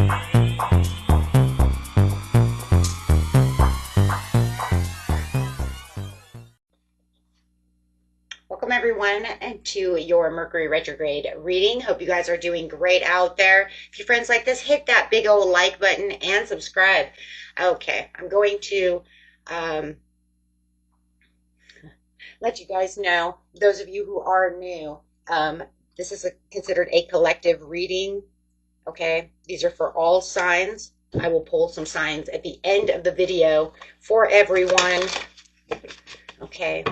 Welcome everyone to your Mercury retrograde reading. Hope you guys are doing great out there. If your friends like this, hit that big old like button and subscribe. Okay, I'm going to let you guys know, those of you who are new, this is considered a collective reading. Okay, these are for all signs. I will pull some signs at the end of the video for everyone. Okay.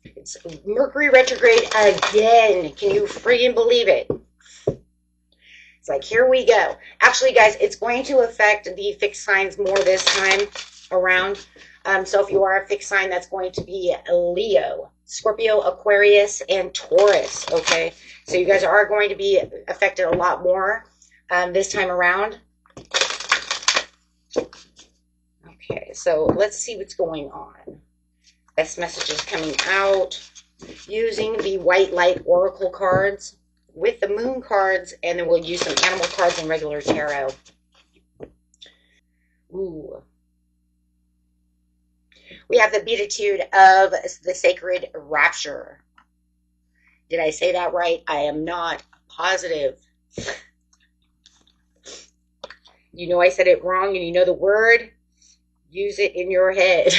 It's Mercury retrograde again. Can you freaking believe it? It's like, here we go. Actually, guys, it's going to affect the fixed signs more this time around. So if you are a fixed sign, that's going to be Leo, Scorpio, Aquarius, and Taurus. Okay, so you guys are going to be affected a lot more this time around. Okay, so let's see what's going on. Best messages coming out using the white light oracle cards with the moon cards, and then we'll use some animal cards and regular tarot. Ooh. We have the beatitude of the sacred rapture. Did I say that right? I am not positive. You know I said it wrong and you know the word. Use it in your head.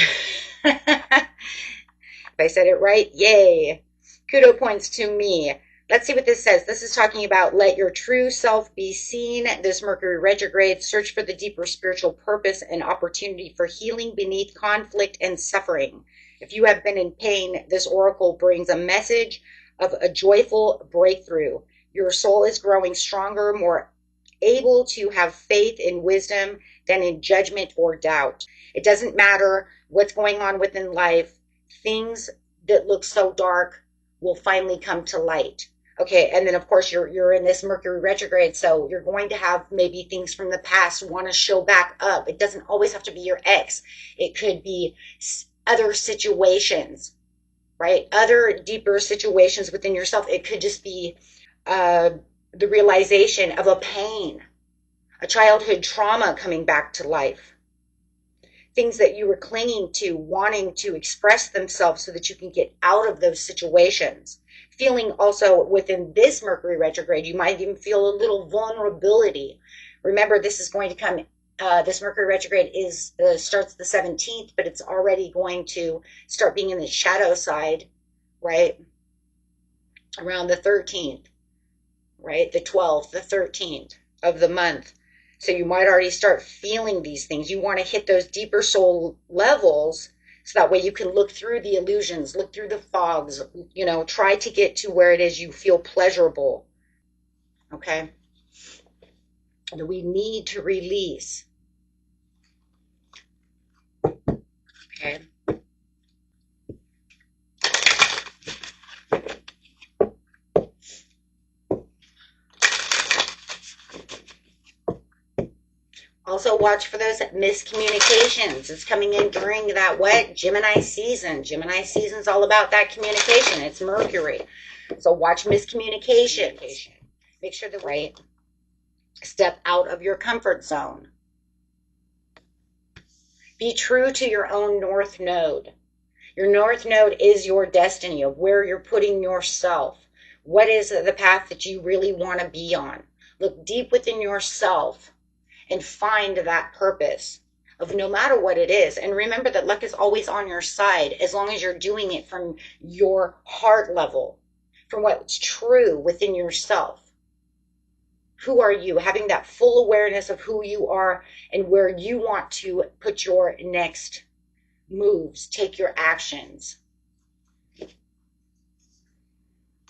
If I said it right, yay. Kudo points to me. Let's see what this says. This is talking about let your true self be seen. This Mercury retrograde, search for the deeper spiritual purpose and opportunity for healing beneath conflict and suffering. If you have been in pain, this oracle brings a message of a joyful breakthrough. Your soul is growing stronger, more able to have faith in wisdom than in judgment or doubt. It doesn't matter what's going on within life. Things that look so dark will finally come to light. Okay, and then of course you're in this Mercury retrograde, so you're going to have maybe things from the past want to show back up. It doesn't always have to be your ex. It could be other situations, right? Other deeper situations within yourself. It could just be the realization of a pain, a childhood trauma coming back to life. Things that you were clinging to, wanting to express themselves so that you can get out of those situations. Feeling also within this Mercury retrograde, you might even feel a little vulnerability. Remember, this is going to come, this Mercury retrograde starts the 17th, but it's already going to start being in the shadow side, right? Around the 13th, right? The 12th, the 13th of the month. So you might already start feeling these things. You want to hit those deeper soul levels so that way you can look through the illusions, look through the fogs, you know, try to get to where it is you feel pleasurable. Okay? And we need to release. Okay? Also watch for those miscommunications. It's coming in during that what? Gemini season. Gemini season's all about that communication. It's Mercury. So watch miscommunications. Make sure the right step out of your comfort zone. Be true to your own North Node. Your North Node is your destiny of where you're putting yourself. What is the path that you really want to be on? Look deep within yourself and find that purpose of no matter what it is. And remember that luck is always on your side as long as you're doing it from your heart level, from what's true within yourself. Who are you? Having that full awareness of who you are and where you want to put your next moves, take your actions.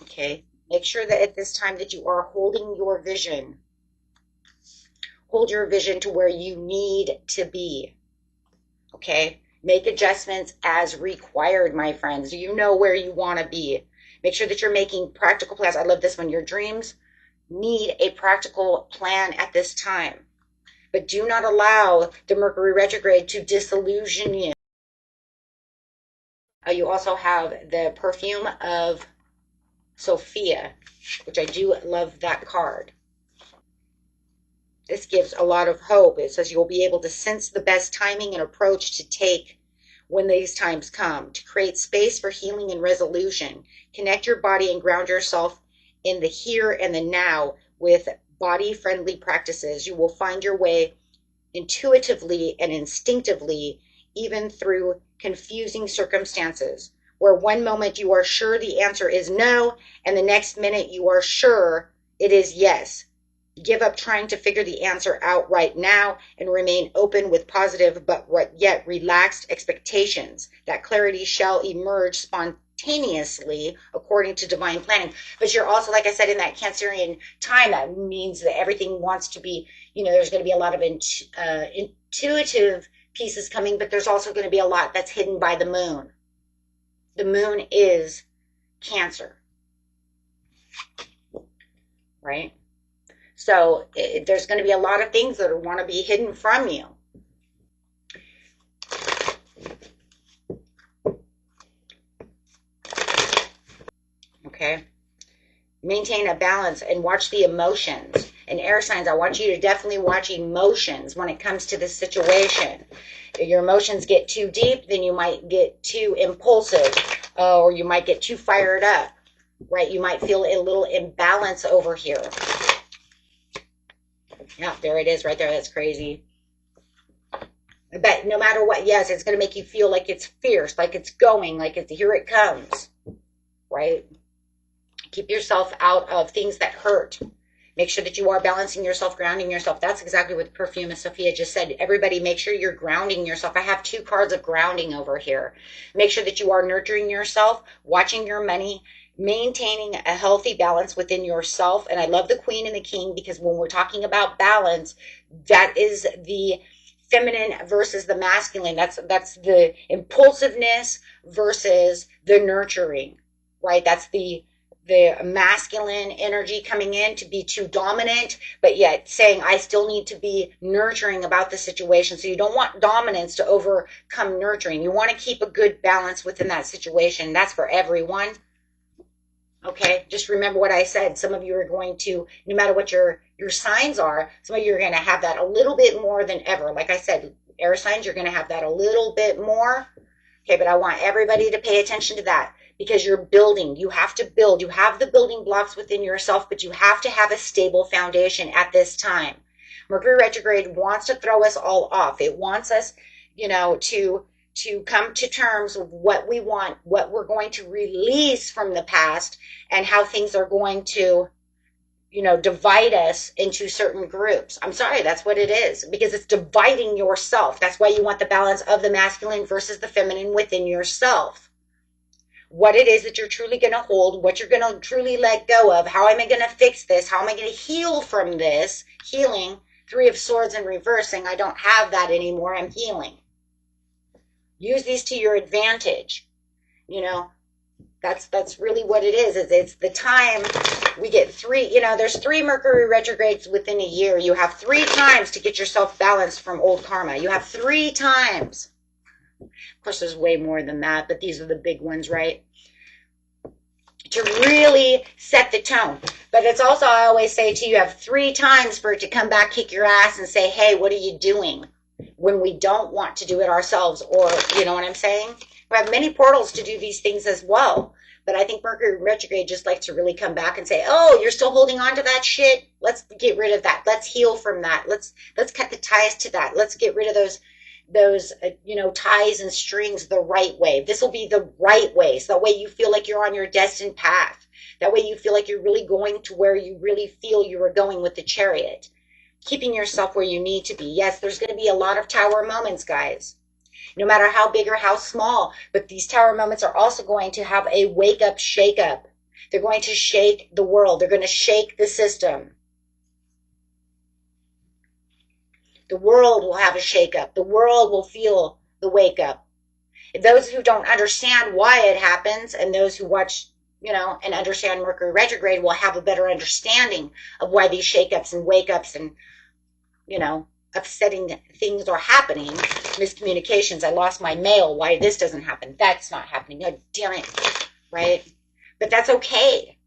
Okay, make sure that at this time that you are holding your vision. Hold your vision to where you need to be. Okay? Make adjustments as required, my friends. You know where you want to be. Make sure that you're making practical plans. I love this one. Your dreams need a practical plan at this time. But do not allow the Mercury retrograde to disillusion you. You also have the perfume of Sophia, which I do love that card. This gives a lot of hope. It says you'll be able to sense the best timing and approach to take when these times come, to create space for healing and resolution. Connect your body and ground yourself in the here and the now with body-friendly practices. You will find your way intuitively and instinctively, even through confusing circumstances, where one moment you are sure the answer is no, and the next minute you are sure it is yes. Give up trying to figure the answer out right now and remain open with positive but yet relaxed expectations that clarity shall emerge spontaneously according to divine planning. But you're also, like I said, in that Cancerian time, that means that everything wants to be, there's going to be a lot of intuitive pieces coming, but there's also going to be a lot that's hidden by the moon. The moon is Cancer, right? So there's going to be a lot of things that want to be hidden from you. Okay. Maintain a balance and watch the emotions. And air signs, I want you to definitely watch emotions when it comes to this situation. If your emotions get too deep, then you might get too impulsive, or you might get too fired up, right? You might feel a little imbalance over here. Yeah, there it is right there. That's crazy. But no matter what, yes, it's going to make you feel like it's fierce, like it's going, like it's here it comes, right? Keep yourself out of things that hurt. Make sure that you are balancing yourself, grounding yourself. That's exactly what the perfume of Sophia just said. Everybody, make sure you're grounding yourself. I have 2 cards of grounding over here. Make sure that you are nurturing yourself, watching your money, maintaining a healthy balance within yourself. And I love the Queen and the King, because when we're talking about balance, that is the feminine versus the masculine. That's the impulsiveness versus the nurturing, right? That's the masculine energy coming in to be too dominant, but yet saying, I still need to be nurturing about the situation. So you don't want dominance to overcome nurturing. You want to keep a good balance within that situation. That's for everyone. Okay, just remember what I said. Some of you are going to, no matter what your signs are, some of you are going to have that a little bit more than ever. Like I said, air signs, you're going to have that a little bit more. Okay, but I want everybody to pay attention to that, because you're building. You have to build. You have the building blocks within yourself, but you have to have a stable foundation at this time. Mercury retrograde wants to throw us all off. It wants us, to come to terms with what we want, what we're going to release from the past, and how things are going to, divide us into certain groups. I'm sorry, that's what it is, because it's dividing yourself. That's why you want the balance of the masculine versus the feminine within yourself. What it is that you're truly going to hold, what you're going to truly let go of. How am I going to fix this? How am I going to heal from this? Healing, 3 of Swords in reverse, saying I don't have that anymore. I'm healing. Use these to your advantage. That's really what it is. It's the time we get 3, there's 3 Mercury retrogrades within a year. You have 3 times to get yourself balanced from old karma. You have 3 times. Of course, there's way more than that, but these are the big ones, right? To really set the tone. But it's also, I always say to you, you have 3 times for it to come back, kick your ass, and say, hey, what are you doing? When we don't want to do it ourselves, or, you know what I'm saying? We have many portals to do these things as well. But I think Mercury retrograde just likes to really come back and say, oh, you're still holding on to that shit? Let's get rid of that. Let's heal from that. Let's cut the ties to that. Let's get rid of those ties and strings the right way. This will be the right way. So that way you feel like you're on your destined path. That way you feel like you're really going to where you really feel you are going with the Chariot. Keeping yourself where you need to be. Yes, there's going to be a lot of tower moments, guys. No matter how big or how small. But these tower moments are also going to have a wake-up, shake-up. They're going to shake the world. They're going to shake the system. The world will have a shake-up. The world will feel the wake-up. Those who don't understand why it happens, and those who watch, and understand Mercury retrograde, will have a better understanding of why these shake-ups and wake-ups and, upsetting things are happening. Miscommunications. I lost my mail. Why this doesn't happen? That's not happening. Oh, damn it. Right? But that's okay.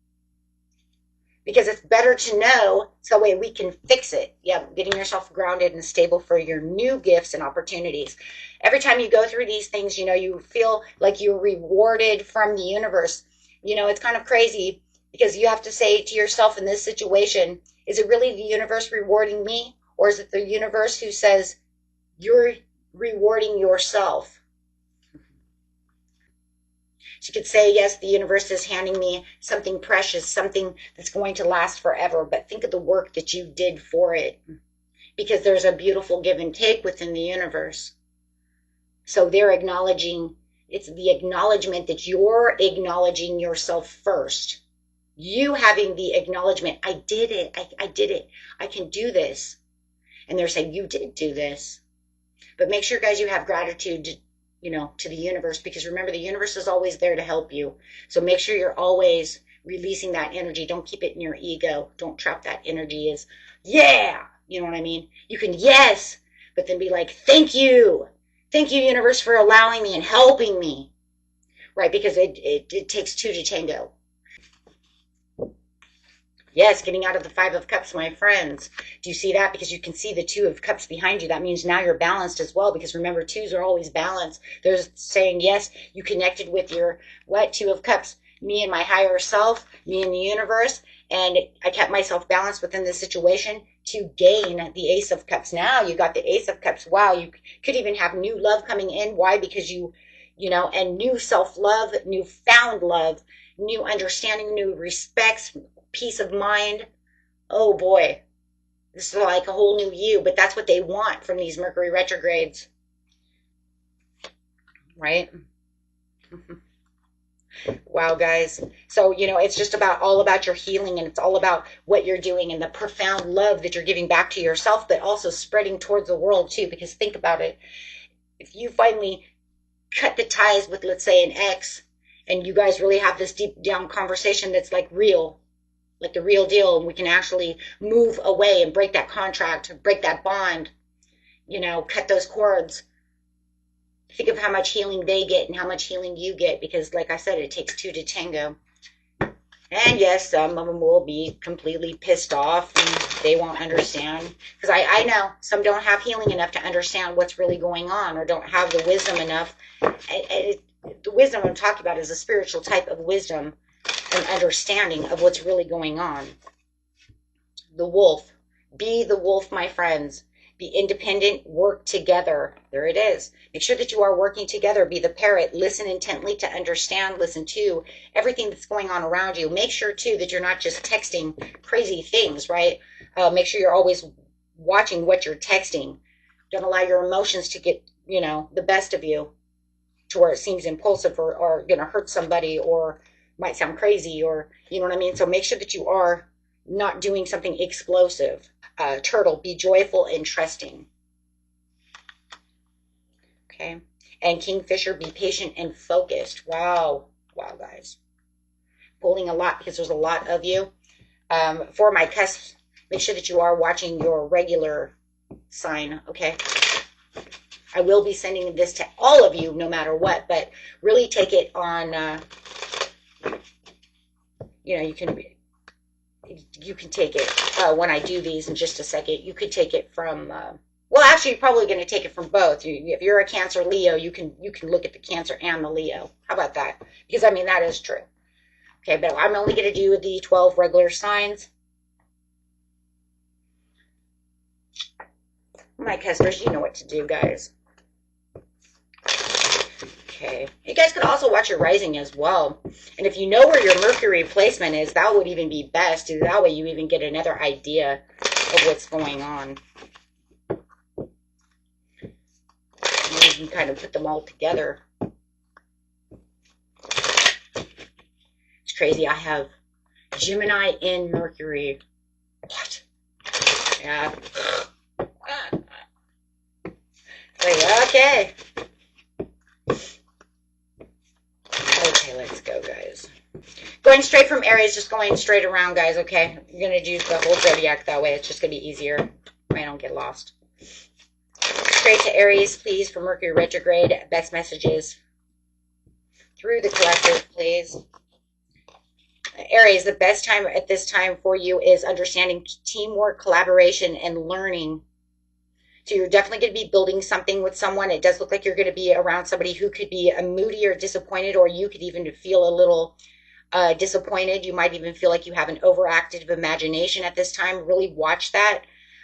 because it's better to know so that way we can fix it. Yeah, getting yourself grounded and stable for your new gifts and opportunities. Every time you go through these things, you know, you feel like you're rewarded from the universe. You know, it's kind of crazy because you have to say to yourself in this situation, is it really the universe rewarding me? Or is it the universe who says you're rewarding yourself? She could say, yes, the universe is handing me something precious, something that's going to last forever, but think of the work that you did for it, because there's a beautiful give and take within the universe. So they're acknowledging, it's the acknowledgement that you're acknowledging yourself first. You having the acknowledgement, I did it, I did it, I can do this. And they're saying, you did do this. But make sure, guys, you have gratitude, you know, to the universe, because remember, the universe is always there to help you. So make sure you're always releasing that energy. Don't keep it in your ego. Don't trap that energy as, yeah, you know what I mean? You can, yes, but then be like, thank you. Thank you, universe, for allowing me and helping me. Right? Because it takes two to tango. Yes, getting out of the Five of Cups, my friends. Do you see that? Because you can see the Two of Cups behind you. That means now you're balanced as well, because remember, twos are always balanced. They're saying, yes, you connected with your, what, Two of Cups, me and my higher self, me and the universe, and I kept myself balanced within this situation to gain the Ace of Cups. Now you got the Ace of Cups. Wow, you could even have new love coming in. Why? Because you know, and new self-love, new found love, new understanding, new respects, peace of mind. Oh boy, this is like a whole new you, but that's what they want from these Mercury retrogrades, right? Wow, guys. So, you know, it's just about all about your healing, and it's all about what you're doing and the profound love that you're giving back to yourself, but also spreading towards the world too. Because think about it. If you finally cut the ties with, let's say, an ex, and you guys really have this deep down conversation that's like real, like the real deal, and we can actually move away and break that contract, break that bond, you know, cut those cords. Think of how much healing they get and how much healing you get, because like I said, it takes two to tango. And yes, some of them will be completely pissed off and they won't understand, because I know some don't have healing enough to understand what's really going on, or don't have the wisdom enough. The wisdom I'm talking about is a spiritual type of wisdom and understanding of what's really going on. The wolf. Be the wolf, my friends. Be independent. Work together. There it is. Make sure that you are working together. Be the parrot. Listen intently to understand. Listen to everything that's going on around you. Make sure, too, that you're not just texting crazy things, right? Make sure you're always watching what you're texting. Don't allow your emotions to get, you know, the best of you to where it seems impulsive or going to hurt somebody, or might sound crazy, or you know what I mean? So make sure that you are not doing something explosive. Turtle, be joyful and trusting. Okay. And Kingfisher, be patient and focused. Wow. Wow, guys. Pulling a lot because there's a lot of you. For my cusp, make sure that you are watching your regular sign, okay? I will be sending this to all of you no matter what, but really take it on, you know, you can take it when I do these in just a second. You could take it from, well, actually, you're probably going to take it from both. If you're a Cancer Leo, you can look at the Cancer and the Leo. How about that? Because, I mean, that is true. Okay, but I'm only going to do the 12 regular signs. My customers, you know what to do, guys. Okay. You guys could also watch your rising as well. And if you know where your Mercury placement is, that would even be best. That way you even get another idea of what's going on. And you can kind of put them all together. It's crazy. I have Gemini in Mercury. What? Yeah. Like, okay. Okay, let's go, guys. Going straight from Aries, just going straight around, guys, okay? You're going to do the whole zodiac that way. It's just going to be easier. I don't get lost. Straight to Aries, please, for Mercury retrograde. Best messages through the collective, please. Aries, the best time at this time for you is understanding teamwork, collaboration, and learning. So you're definitely going to be building something with someone. It does look like you're going to be around somebody who could be moody or disappointed, or you could even feel a little disappointed. You might even feel like you have an overactive imagination at this time. Really watch that.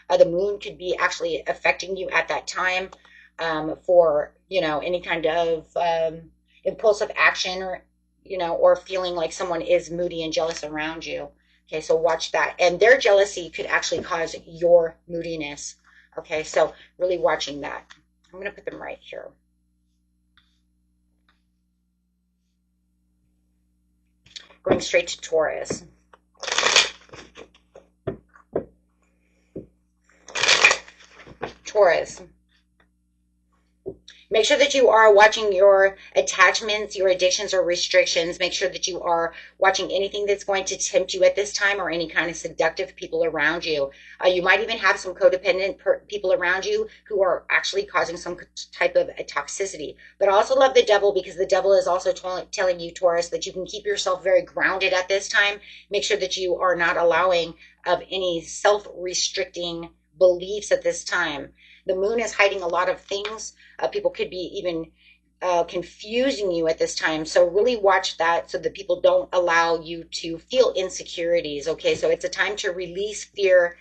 The moon could be actually affecting you at that time for, any kind of impulsive action, or, or feeling like someone is moody and jealous around you. Okay, so watch that. And their jealousy could actually cause your moodiness. Okay, so really watching that. I'm going to put them right here. Going straight to Taurus. Taurus. Make sure that you are watching your attachments, your addictions or restrictions. Make sure that you are watching anything that's going to tempt you at this time, or any kind of seductive people around you. You might even have some codependent people around you who are actually causing some type of toxicity. But I also love the devil, because the devil is also telling you, Taurus, that you can keep yourself very grounded at this time. Make sure that you are not allowing of any self-restricting beliefs at this time. The moon is hiding a lot of things. People could be even confusing you at this time. So really watch that, so that people don't allow you to feel insecurities. Okay, so it's a time to release fear.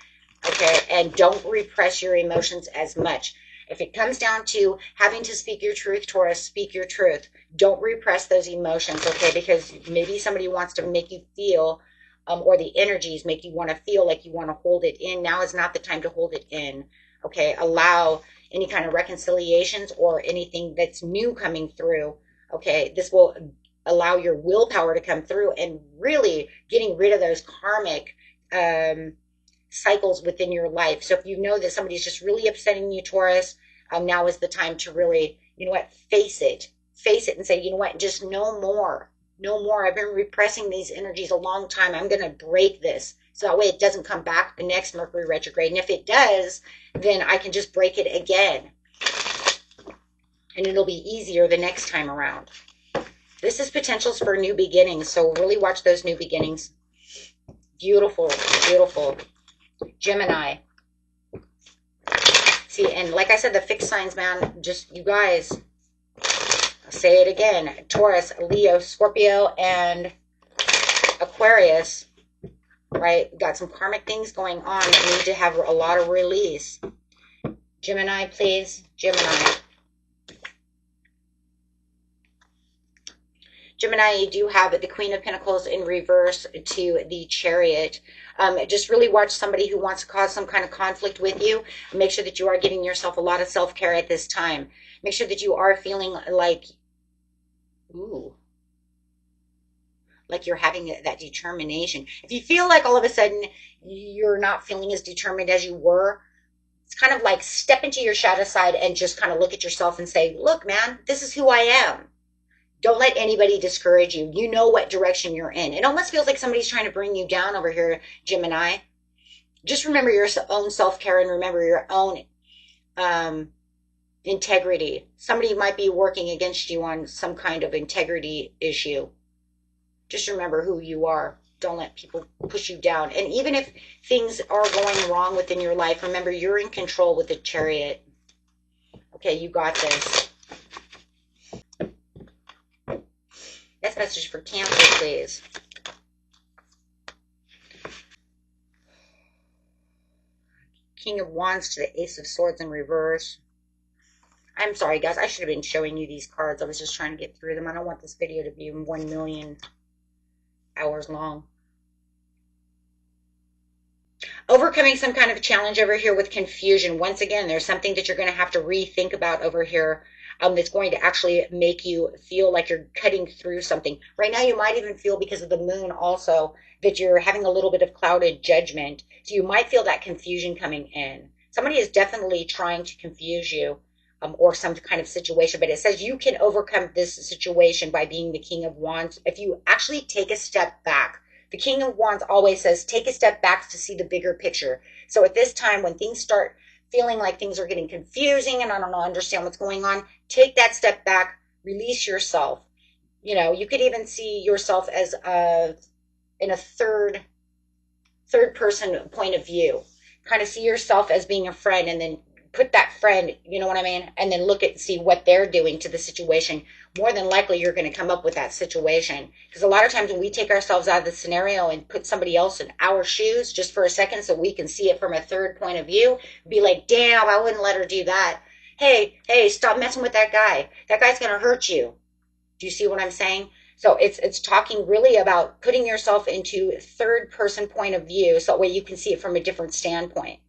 Okay, and don't repress your emotions as much. If it comes down to having to speak your truth, Taurus, speak your truth. Don't repress those emotions, okay? Because maybe somebody wants to make you feel, or the energies make you want to feel like you want to hold it in. Now is not the time to hold it in. Okay, allow any kind of reconciliations or anything that's new coming through. Okay, this will allow your willpower to come through, and really getting rid of those karmic cycles within your life. So if you know that somebody's just really upsetting you, Taurus, now is the time to really, face it. Face it and say, just no more. No more. I've been repressing these energies a long time. I'm going to break this. So that way it doesn't come back the next Mercury retrograde. And if it does, then I can just break it again. And it'll be easier the next time around. This is potentials for new beginnings. So really watch those new beginnings. Beautiful, beautiful. Gemini. See, and like I said, the fixed signs, man, just you guys, I'll say it again. Taurus, Leo, Scorpio, and Aquarius. Right? Got some karmic things going on that need to have a lot of release. Gemini, please. Gemini. Gemini, you do have the Queen of Pentacles in reverse to the Chariot. Just really watch somebody who wants to cause some kind of conflict with you. Make sure that you are giving yourself a lot of self-care at this time. Make sure that you are feeling like, like you're having that determination. If you feel like all of a sudden you're not feeling as determined as you were, it's kind of like step into your shadow side and just kind of look at yourself and say, look, man, this is who I am. Don't let anybody discourage you. You know what direction you're in. It almost feels like somebody's trying to bring you down over here, Gemini. Just remember your own self-care, and remember your own integrity. Somebody might be working against you on some kind of integrity issue. Just remember who you are. Don't let people push you down. And even if things are going wrong within your life, remember you're in control with the Chariot. Okay, you got this. Next message for Cancer, please. King of Wands to the Ace of Swords in reverse. I'm sorry, guys. I should have been showing you these cards. I was just trying to get through them. I don't want this video to be 1 million hours long. Overcoming some kind of challenge over here with confusion. Once again, there's something that you're going to have to rethink about over here that's going to actually make you feel like you're cutting through something. Right now, you might even feel, because of the moon also, that you're having a little bit of clouded judgment. So you might feel that confusion coming in. Somebody is definitely trying to confuse you. Or some kind of situation, but it says you can overcome this situation by being the King of Wands if you actually take a step back. The King of Wands always says take a step back to see the bigger picture. So at this time, when things start feeling like things are getting confusing and I don't understand what's going on, take that step back, release yourself. You could even see yourself as in a third person point of view. Kind of see yourself as being a friend, and then put that friend, you know what I mean? And then look at, see what they're doing to the situation. More than likely, you're going to come up with that situation. Because a lot of times when we take ourselves out of the scenario and put somebody else in our shoes just for a second so we can see it from a third point of view, be like, damn, I wouldn't let her do that. Hey, stop messing with that guy. That guy's going to hurt you. Do you see what I'm saying? So it's talking really about putting yourself into third person point of view so that way you can see it from a different standpoint.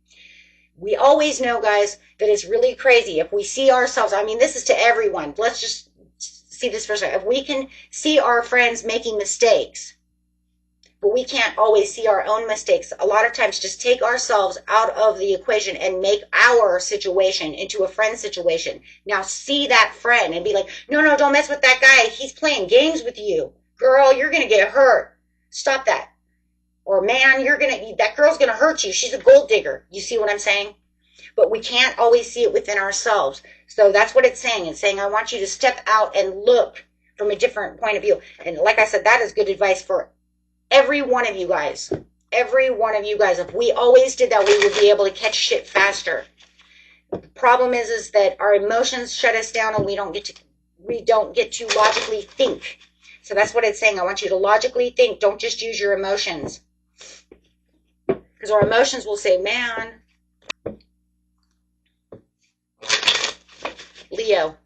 We always know, guys, that it's really crazy if we see ourselves. I mean, this is to everyone. Let's just see this for a second. If we can see our friends making mistakes, but we can't always see our own mistakes, a lot of times just take ourselves out of the equation and make our situation into a friend situation. Now see that friend and be like, no, don't mess with that guy. He's playing games with you. Girl, you're going to get hurt. Stop that. Or man, that girl's going to hurt you. She's a gold digger. You see what I'm saying? But we can't always see it within ourselves. So that's what it's saying. It's saying, I want you to step out and look from a different point of view. And like I said, that is good advice for every one of you guys. Every one of you guys. If we always did that, we would be able to catch shit faster. The problem is that our emotions shut us down and we don't get to logically think. So that's what it's saying. I want you to logically think. Don't just use your emotions. Because our emotions will say, man, Leo.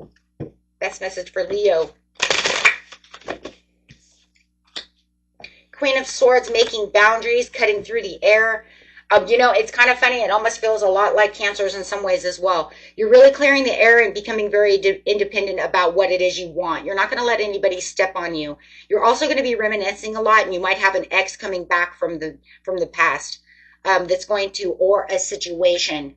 Best message for Leo. Queen of Swords, making boundaries, cutting through the air. You know, it's kind of funny. It almost feels a lot like Cancers in some ways as well. You're really clearing the air and becoming very independent about what it is you want. You're not going to let anybody step on you. You're also going to be reminiscing a lot, and you might have an ex coming back from the past. That's going to, or a situation.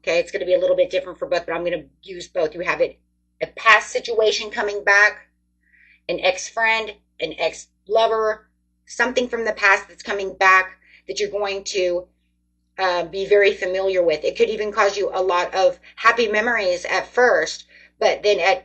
Okay, it's going to be a little bit different for both, but I'm going to use both. You have a past situation coming back, an ex-friend, an ex-lover, something from the past that's coming back that you're going to be very familiar with. It could even cause you a lot of happy memories at first, but then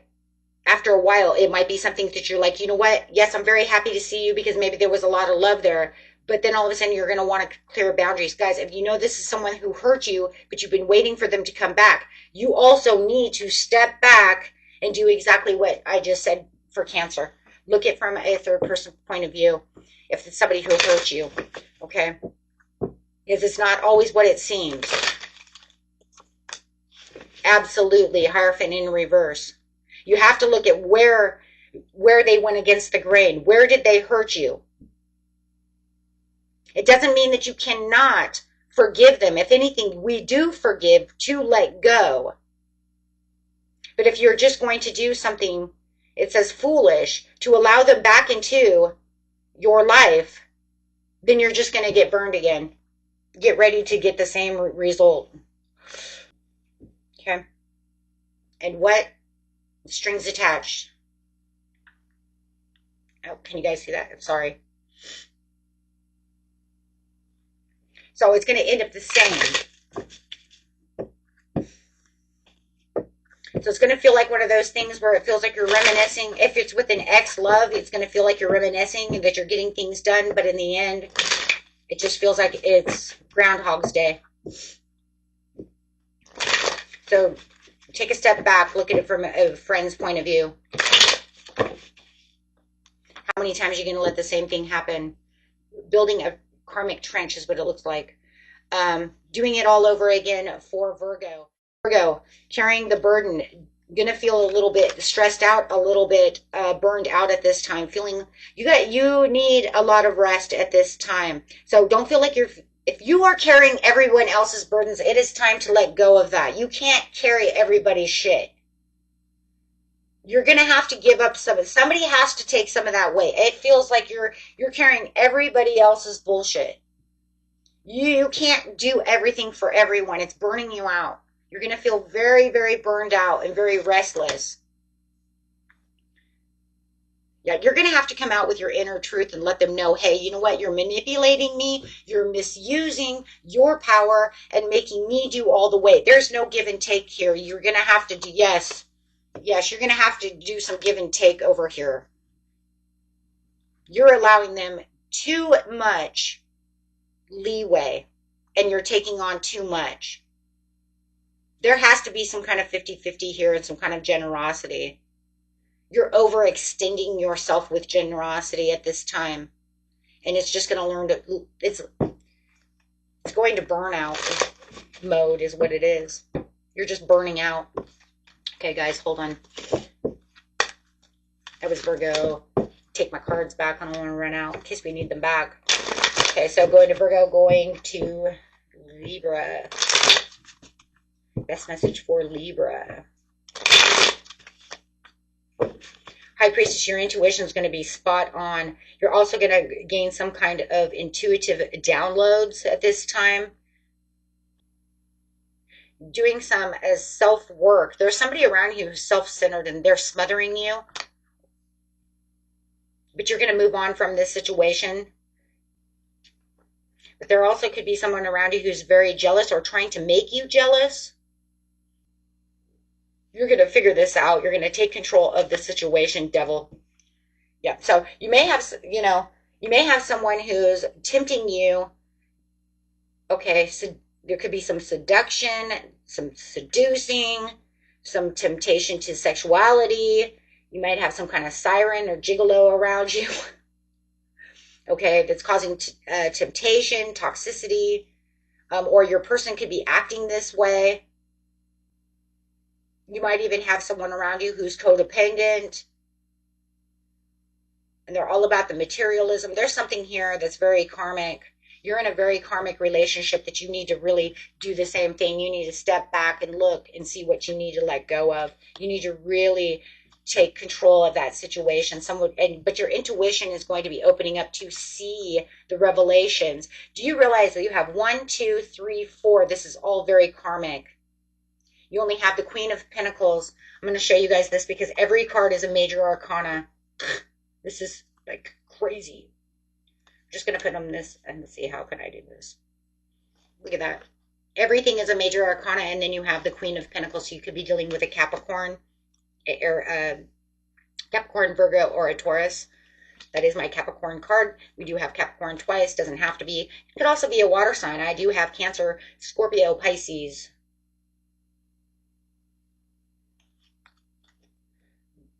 after a while, it might be something that you're like, you know what? Yes, I'm very happy to see you because maybe there was a lot of love there. But then all of a sudden you're going to want to clear boundaries. Guys, if you know this is someone who hurt you, but you've been waiting for them to come back, you also need to step back and do exactly what I just said for Cancer. Look at it from a third person point of view. If it's somebody who hurt you, okay? Because it's not always what it seems. Absolutely, Hierophant in reverse. You have to look at where they went against the grain. Where did they hurt you? It doesn't mean that you cannot forgive them. If anything, we do forgive to let go. But if you're just going to do something, it says foolish, to allow them back into your life, then you're just going to get burned again. Get ready to get the same result. Okay? And what? Strings attached. Oh, can you guys see that? I'm sorry. So it's going to end up the same. So it's going to feel like one of those things where it feels like you're reminiscing. If it's with an ex-love, it's going to feel like you're reminiscing and that you're getting things done. But in the end, it just feels like it's Groundhog's Day. So take a step back. Look at it from a friend's point of view. How many times are you going to let the same thing happen? Building a karmic trench is what it looks like. Doing it all over again for Virgo. Virgo, carrying the burden, going to feel a little bit stressed out, a little bit burned out at this time. Feeling you need a lot of rest at this time. So don't feel like if you are carrying everyone else's burdens, it is time to let go of that. You can't carry everybody's shit. You're going to have to give up some. Somebody has to take some of that weight. It feels like you're carrying everybody else's bullshit. You can't do everything for everyone. It's burning you out. You're going to feel very, very burned out and very restless. Yeah, you're going to have to come out with your inner truth and let them know, hey, you know what? You're manipulating me. You're misusing your power and making me do all the weight. There's no give and take here. You're going to have to do, yes, you're going to have to do some give and take over here. You're allowing them too much leeway, and you're taking on too much. There has to be some kind of 50-50 here and some kind of generosity. You're overextending yourself with generosity at this time. And it's just going to learn to, it's going to burn out mode is what it is. You're just burning out. Okay, guys, hold on. That was Virgo. Take my cards back. I don't want to run out in case we need them back. Okay, so going to Virgo, going to Libra. Best message for Libra. High Priestess, your intuition is going to be spot on. You're also going to gain some kind of intuitive downloads at this time. Doing some self-work. There's somebody around you who's self-centered and they're smothering you. But you're going to move on from this situation. But there also could be someone around you who's very jealous or trying to make you jealous. You're going to figure this out. You're going to take control of the situation, devil. Yeah, so you may have, you may have someone who's tempting you. Okay, so there could be some seduction, some seducing, some temptation to sexuality. You might have some kind of siren or gigolo around you. Okay, that's causing temptation, toxicity, or your person could be acting this way. You might even have someone around you who's codependent. And they're all about the materialism. There's something here that's very karmic. You're in a very karmic relationship that you need to really do the same thing. You need to step back and look and see what you need to let go of. You need to really take control of that situation. But your intuition is going to be opening up to see the revelations. Do you realize that you have 1, 2, 3, 4? This is all very karmic. You only have the Queen of Pentacles. I'm going to show you guys this because every card is a major arcana. This is like crazy. I'm just going to put on this and see how can I do this. Look at that. Everything is a major arcana, and then you have the Queen of Pentacles. So you could be dealing with a Capricorn, Capricorn, Virgo, or a Taurus. That is my Capricorn card. We do have Capricorn twice. Doesn't have to be. It could also be a water sign. I do have Cancer, Scorpio, Pisces.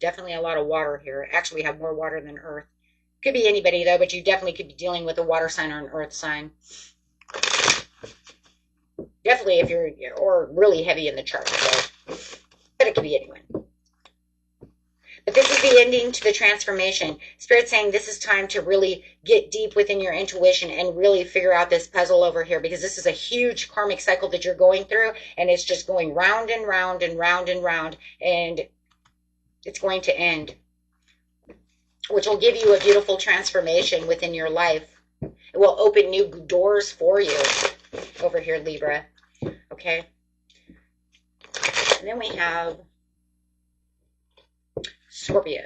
Definitely a lot of water here. Actually, we have more water than earth. Could be anybody, though, but you definitely could be dealing with a water sign or an earth sign. Definitely if you're, or really heavy in the chart. So. But it could be anyone. But this is the ending to the transformation. Spirit's saying this is time to really get deep within your intuition and really figure out this puzzle over here, because this is a huge karmic cycle that you're going through, and it's just going round and round and round and round, and it's going to end, which will give you a beautiful transformation within your life. It will open new doors for you over here, Libra. Okay. And then we have Scorpio.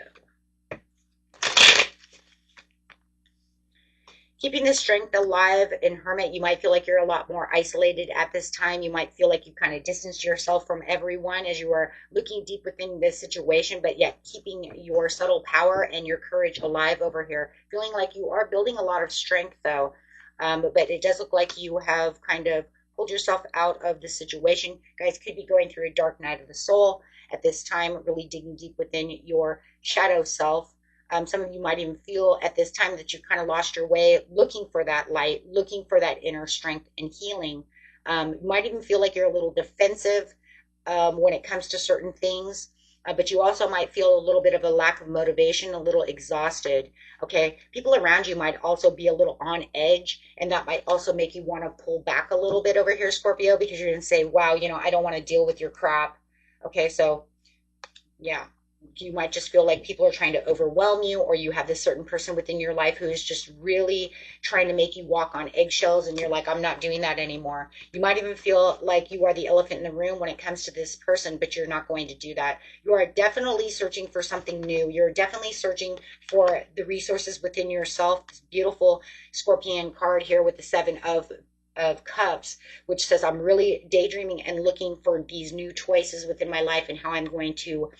Keeping the strength alive in Hermit, you might feel like you're a lot more isolated at this time. You might feel like you kind of distanced yourself from everyone as you are looking deep within this situation, but yet keeping your subtle power and your courage alive over here. Feeling like you are building a lot of strength, though. But it does look like you have kind of pulled yourself out of the situation. Guys could be going through a dark night of the soul at this time, really digging deep within your shadow self. Some of you might even feel at this time that you've kind of lost your way, looking for that light, looking for that inner strength and healing. You might even feel like you're a little defensive when it comes to certain things, but you also might feel a little bit of a lack of motivation, a little exhausted. Okay, people around you might also be a little on edge, and that might also make you want to pull back a little bit over here, Scorpio, because you're going to say, wow, I don't want to deal with your crap. Okay, so yeah. You might just feel like people are trying to overwhelm you, or you have this certain person within your life who is just really trying to make you walk on eggshells, and you're like, I'm not doing that anymore. You might even feel like you are the elephant in the room when it comes to this person, but you're not going to do that. You are definitely searching for something new. You're definitely searching for the resources within yourself. This beautiful Scorpion card here with the 7 of Cups, which says I'm really daydreaming and looking for these new choices within my life and how I'm going to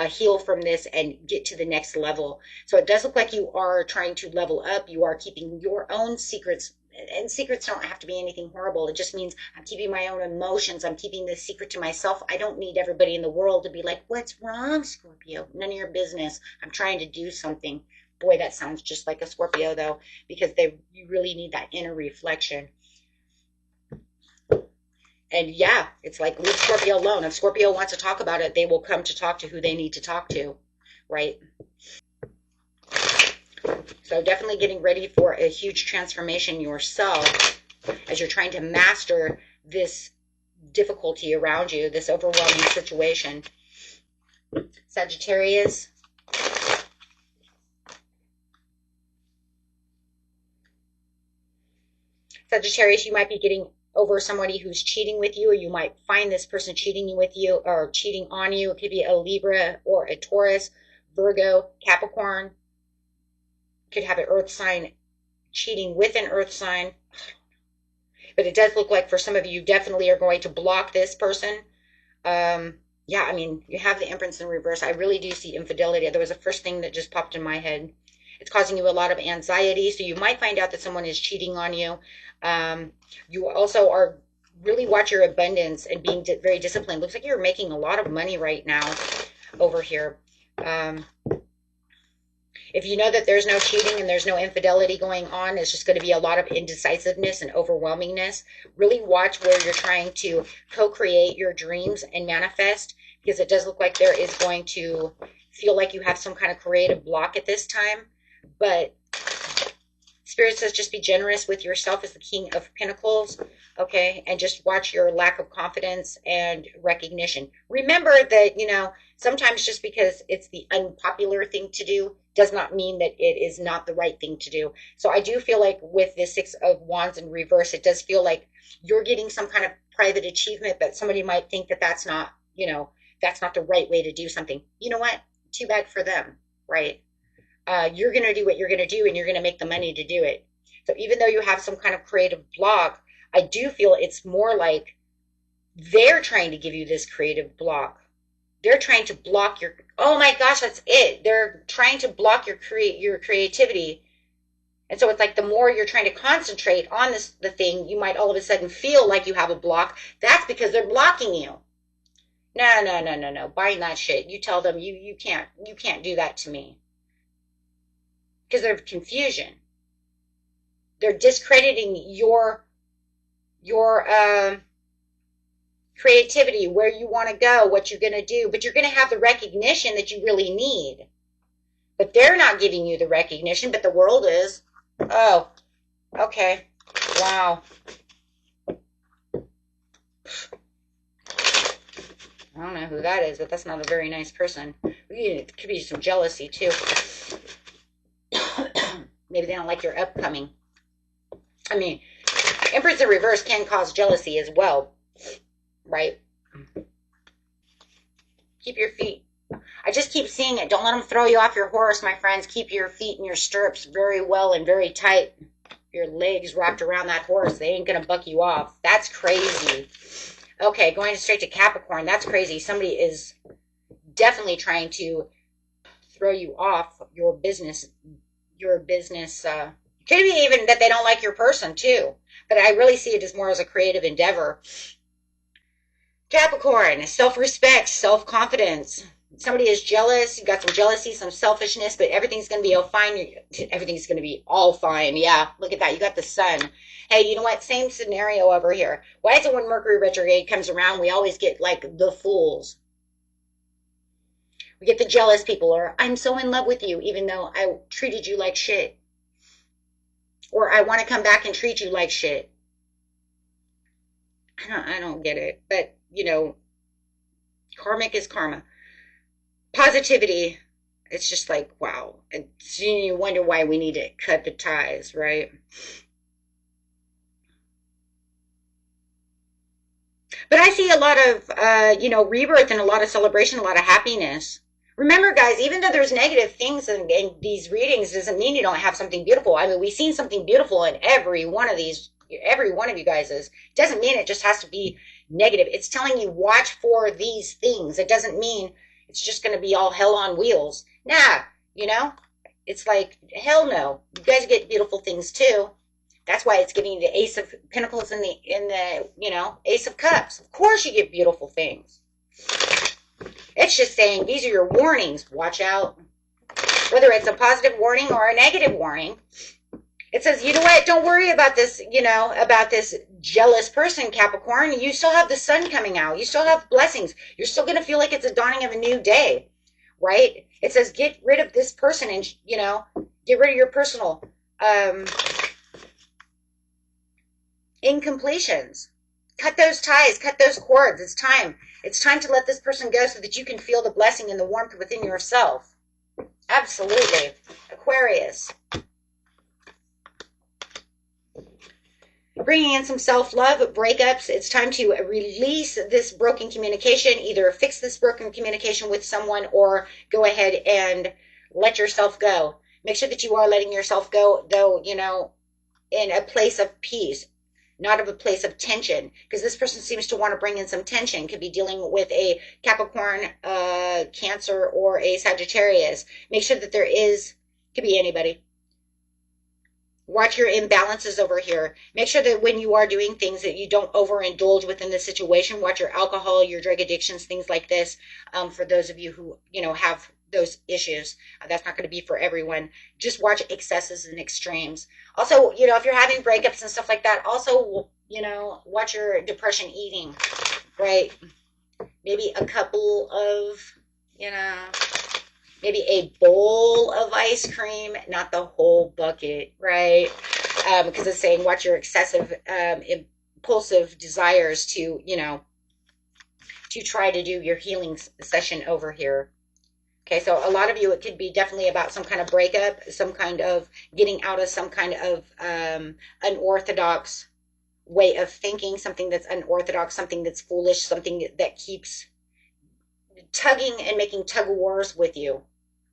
heal from this and get to the next level. So it does look like you are trying to level up. You are keeping your own secrets, and secrets don't have to be anything horrible. It just means I'm keeping my own emotions. I'm keeping this secret to myself. I don't need everybody in the world to be like, what's wrong, Scorpio? None of your business. I'm trying to do something. Boy, that sounds just like a Scorpio, though, because you really need that inner reflection. And yeah, it's like, leave Scorpio alone. If Scorpio wants to talk about it, they will come to talk to who they need to talk to, right? So definitely getting ready for a huge transformation yourself as you're trying to master this difficulty around you, this overwhelming situation. Sagittarius. Sagittarius, you might be getting over somebody who's cheating with you, or you might find this person cheating with you or cheating on you. It could be a Libra or a Taurus, Virgo, Capricorn. Could have an earth sign cheating with an earth sign. But it does look like for some of you, definitely are going to block this person. Yeah, I mean, you have the Empress in reverse. I really do see infidelity. There was the first thing that just popped in my head. It's causing you a lot of anxiety. So you might find out that someone is cheating on you. You also are really watch your abundance and being very disciplined. Looks like you're making a lot of money right now over here. If you know that there's no cheating and there's no infidelity going on, it's just going to be a lot of indecisiveness and overwhelmingness. Really watch where you're trying to co-create your dreams and manifest, because it does look like there is going to feel like you have some kind of creative block at this time. But Spirit says just be generous with yourself as the King of Pentacles, okay? And just watch your lack of confidence and recognition. Remember that, you know, sometimes just because it's the unpopular thing to do does not mean that it is not the right thing to do. So I do feel like with the Six of Wands in reverse, it does feel like you're getting some kind of private achievement, but somebody might think that that's not, you know, that's not the right way to do something. You know what? Too bad for them, right? You're going to do what you're going to do, and you're going to make the money to do it. So even though you have some kind of creative block, I do feel it's more like they're trying to give you this creative block. They're trying to block your, oh my gosh, that's it. They're trying to block your creativity. And so it's like the more you're trying to concentrate on the thing, you might all of a sudden feel like you have a block. That's because they're blocking you. No. Buying that shit. You tell them you can't do that to me. Because they're confusion. They're discrediting your creativity, where you want to go, what you're going to do, but you're going to have the recognition that you really need. But they're not giving you the recognition, but the world is. Oh, okay. Wow. I don't know who that is, but that's not a very nice person. It could be some jealousy, too. Maybe they don't like your upcoming. I mean, Empress in reverse can cause jealousy as well, right? Keep your feet. I just keep seeing it. Don't let them throw you off your horse, my friends. Keep your feet in your stirrups very well and very tight. Your legs wrapped around that horse. They ain't going to buck you off. That's crazy. Okay, going straight to Capricorn. That's crazy. Somebody is definitely trying to throw you off your business. Could be even that they don't like your person too, but I really see it as more as a creative endeavor. Capricorn, self-respect, self-confidence. Somebody is jealous. You got some jealousy, some selfishness, but everything's going to be all fine. Everything's going to be all fine. Yeah, look at that. You got the sun. Hey, you know what? Same scenario over here. Why is it when Mercury retrograde comes around, we always get like the fools? We get the jealous people, or I'm so in love with you, even though I treated you like shit. Or I want to come back and treat you like shit. I don't get it. But, you know, karmic is karma. Positivity, it's just like, wow. And you wonder why we need to cut the ties, right? But I see a lot of, rebirth and a lot of celebration, a lot of happiness. Remember, guys, even though there's negative things in these readings, doesn't mean you don't have something beautiful. I mean, we've seen something beautiful in every one of you guys. It doesn't mean it just has to be negative. It's telling you watch for these things. It doesn't mean, it's just going to be all hell on wheels. Nah, you know, it's like, hell no. You guys get beautiful things too. That's why it's giving the Ace of Pentacles in the you know, Ace of Cups. Of course you get beautiful things. It's just saying these are your warnings. Watch out. Whether it's a positive warning or a negative warning. It says, you know what? Don't worry about this, you know, about this jealous person, Capricorn. You still have the sun coming out. You still have blessings. You're still going to feel like it's a dawning of a new day, right? It says, get rid of this person and, you know, get rid of your personal incompletions. Cut those ties, cut those cords. It's time. It's time to let this person go so that you can feel the blessing and the warmth within yourself. Absolutely. Aquarius. Bringing in some self-love, breakups. It's time to release this broken communication. Either fix this broken communication with someone or go ahead and let yourself go. Make sure that you are letting yourself go, though, you know, in a place of peace, not of a place of tension, because this person seems to want to bring in some tension. Could be dealing with a Capricorn, Cancer, or a Sagittarius. Make sure that there is, could be anybody. Watch your imbalances over here. Make sure that when you are doing things that you don't overindulge within the situation. Watch your alcohol, your drug addictions, things like this. For those of you who, you know, have those issues, that's not going to be for everyone. Just watch excesses and extremes. Also, you know, if you're having breakups and stuff like that, also, you know, watch your depression eating, right? Maybe a couple of, you know, maybe a bowl of ice cream, not the whole bucket, right? Because it's saying watch your excessive, impulsive desires to, you know, to try to do your healing session over here. Okay, so a lot of you, it could be definitely about some kind of breakup, some kind of getting out of some kind of unorthodox way of thinking, something that's unorthodox, something that's foolish, something that keeps tugging and making tug of wars with you.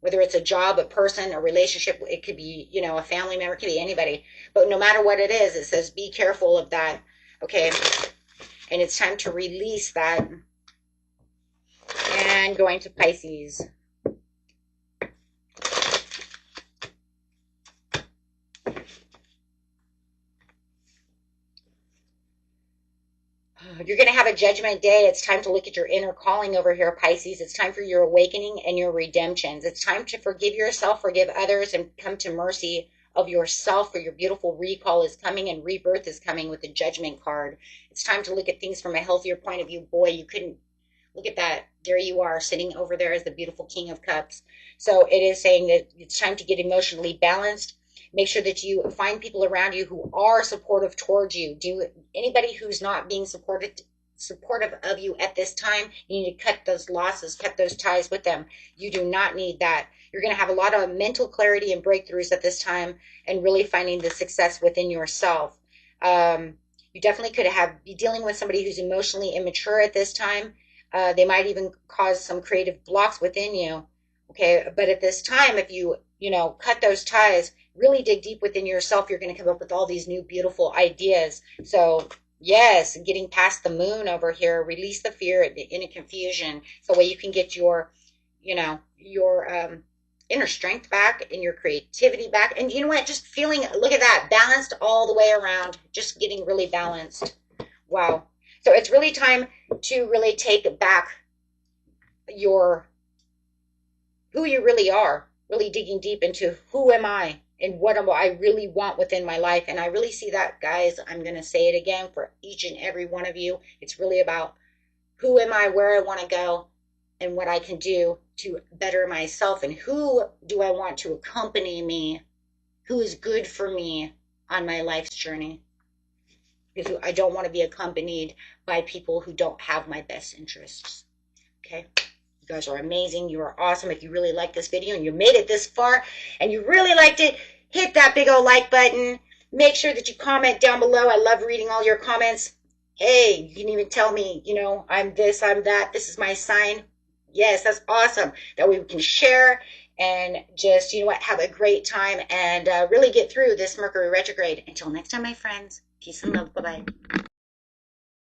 Whether it's a job, a person, a relationship, it could be, you know, a family member, it could be anybody. But no matter what it is, it says be careful of that, okay? And it's time to release that. And going to Pisces. You're going to have a judgment day. It's time to look at your inner calling over here, Pisces. It's time for your awakening and your redemptions. It's time to forgive yourself, forgive others, and come to mercy of yourself, for your beautiful recall is coming and rebirth is coming with the judgment card. It's time to look at things from a healthier point of view. Boy, you couldn't look at that. There you are sitting over there as the beautiful King of Cups. So it is saying that it's time to get emotionally balanced. Make sure that you find people around you who are supportive towards you. Anybody who's not being supportive of you at this time, you need to cut those losses, cut those ties with them. You do not need that. You're going to have a lot of mental clarity and breakthroughs at this time, and really finding the success within yourself. You definitely could be dealing with somebody who's emotionally immature at this time. They might even cause some creative blocks within you. Okay, but at this time, if you know, cut those ties, really dig deep within yourself, you're going to come up with all these new beautiful ideas. So yes, getting past the moon over here, release the fear and the inner confusion, so that way you can get your, you know, your inner strength back and your creativity back. And you know what, just feeling, look at that, balanced all the way around, just getting really balanced. Wow. So it's really time to really take back your, who you really are, really digging deep into who am I and what am I really want within my life. And I really see that, guys. I'm going to say it again for each and every one of you. It's really about who am I, where I want to go, and what I can do to better myself, and who do I want to accompany me, who is good for me on my life's journey. Because I don't want to be accompanied by people who don't have my best interests. Okay? You guys are amazing. You are awesome. If you really like this video and you made it this far and you really liked it, hit that big old like button. Make sure that you comment down below. I love reading all your comments. Hey, you can even tell me, you know, I'm this, I'm that. This is my sign. Yes, that's awesome. That way we can share and just, you know what, have a great time and really get through this Mercury retrograde. Until next time, my friends. Peace and love. Bye-bye.